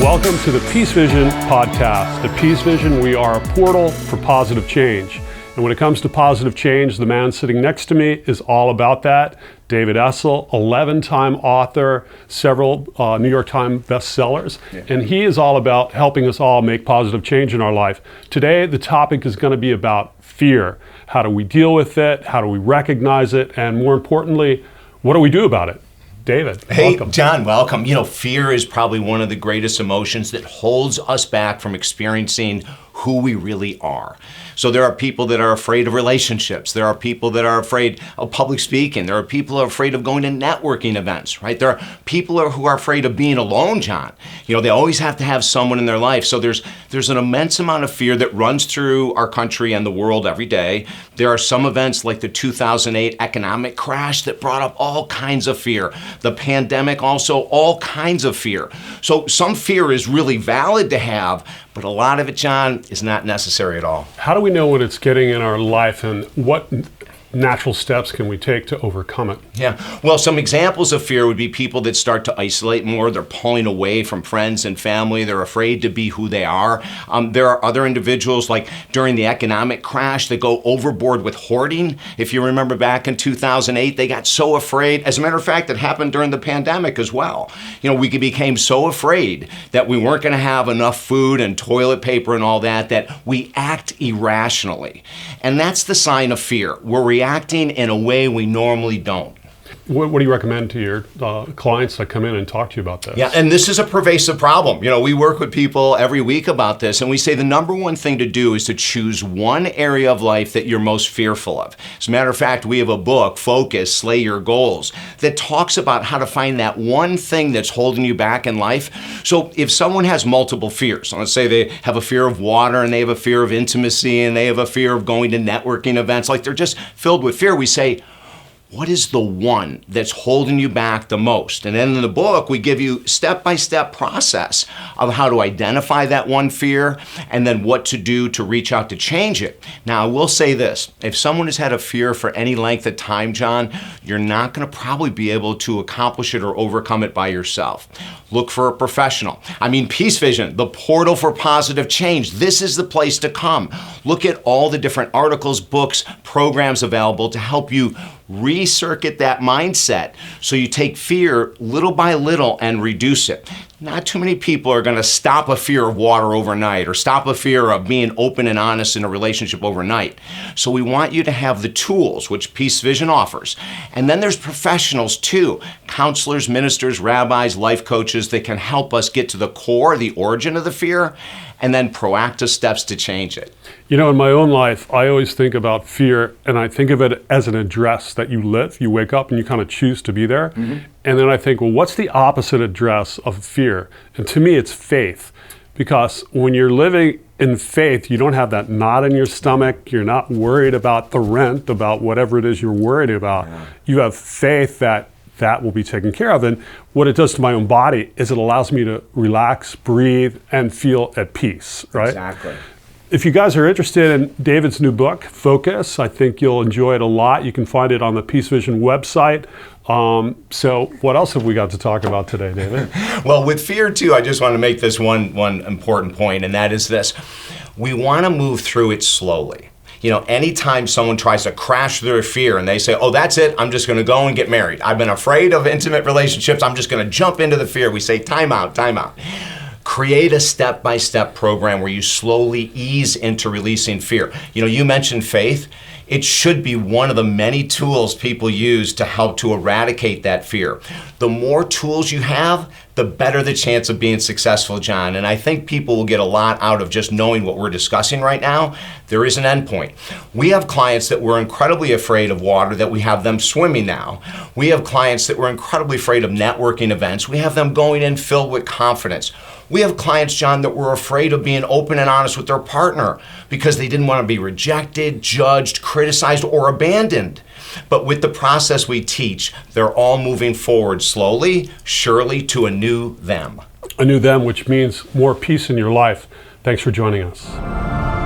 Welcome to the Peace Vision podcast. At Peace Vision, we are a portal for positive change. And when it comes to positive change, the man sitting next to me is all about that. David Essel, 11-time author, several New York Times bestsellers. And he is all about helping us all make positive change in our life. Today, the topic is going to be about fear. How do we deal with it? How do we recognize it? And more importantly, what do we do about it? David, hey, welcome. John, welcome. You know, fear is probably one of the greatest emotions that holds us back from experiencing who we really are. So there are people that are afraid of relationships. There are people that are afraid of public speaking. There are people who are afraid of going to networking events, right? There are people who are afraid of being alone, John. You know, they always have to have someone in their life. So there's an immense amount of fear that runs through our country and the world every day. There are some events like the 2008 economic crash that brought up all kinds of fear. The pandemic also, all kinds of fear. So some fear is really valid to have, but a lot of it, John, is not necessary at all. How do we know when it's getting in our life, and what natural steps can we take to overcome it? Yeah, well, some examples of fear would be people that start to isolate more. They're pulling away from friends and family. They're afraid to be who they are. There are other individuals, like during the economic crash, that go overboard with hoarding. If you remember back in 2008, they got so afraid. As a matter of fact, it happened during the pandemic as well. You know, we became so afraid that we weren't going to have enough food and toilet paper and all that we act irrationally. And that's the sign of fear. We're reacting in a way we normally don't. What do you recommend to your clients that come in and talk to you about this? Yeah, and this is a pervasive problem. You know, we work with people every week about this, and we say the number one thing to do is to choose one area of life that you're most fearful of. As a matter of fact, we have a book, Focus, Slay Your Goals, that talks about how to find that one thing that's holding you back in life. So if someone has multiple fears, let's say they have a fear of water, and they have a fear of intimacy, and they have a fear of going to networking events, like they're just filled with fear, we say, what is the one that's holding you back the most? And then in the book, we give you step-by-step process of how to identify that one fear and then what to do to reach out to change it. Now, I will say this. If someone has had a fear for any length of time, John, you're not going to probably be able to accomplish it or overcome it by yourself. Look for a professional. I mean, Peace Vision, the portal for positive change. This is the place to come. Look at all the different articles, books, programs available to help you recircuit that mindset so you take fear little by little and reduce it. Not too many people are going to stop a fear of water overnight or stop a fear of being open and honest in a relationship overnight. So we want you to have the tools, which Peace Vision offers. And then there's professionals too, counselors, ministers, rabbis, life coaches that can help us get to the core, the origin of the fear, and then proactive steps to change it. You know, in my own life, I always think about fear, and I think of it as an address that you live. You wake up and you kind of choose to be there. Mm-hmm. And then I think, well, what's the opposite address of fear? And to me, it's faith. Because when you're living in faith, you don't have that knot in your stomach. You're not worried about the rent, about whatever it is you're worried about. Yeah. You have faith that will be taken care of. And what it does to my own body is it allows me to relax, breathe, and feel at peace, right? Exactly. If you guys are interested in David's new book, Focus, I think you'll enjoy it a lot. You can find it on the Peace Vision website. So what else have we got to talk about today, David? Well, with fear too, I just want to make this one important point, and that is this. We want to move through it slowly. You know, anytime someone tries to crash their fear and they say, oh, that's it, I'm just going to go and get married. I've been afraid of intimate relationships. I'm just going to jump into the fear. We say, time out, time out. Create a step-by-step program where you slowly ease into releasing fear. You know, you mentioned faith. It should be one of the many tools people use to help to eradicate that fear. The more tools you have, the better the chance of being successful, John. And I think people will get a lot out of just knowing what we're discussing right now. There is an endpoint. We have clients that were incredibly afraid of water, that we have them swimming now. We have clients that were incredibly afraid of networking events. We have them going in filled with confidence. We have clients, John, that were afraid of being open and honest with their partner because they didn't want to be rejected, judged, criticized, or abandoned. But with the process we teach, they're all moving forward slowly, surely to a new them. A new them, which means more peace in your life. Thanks for joining us.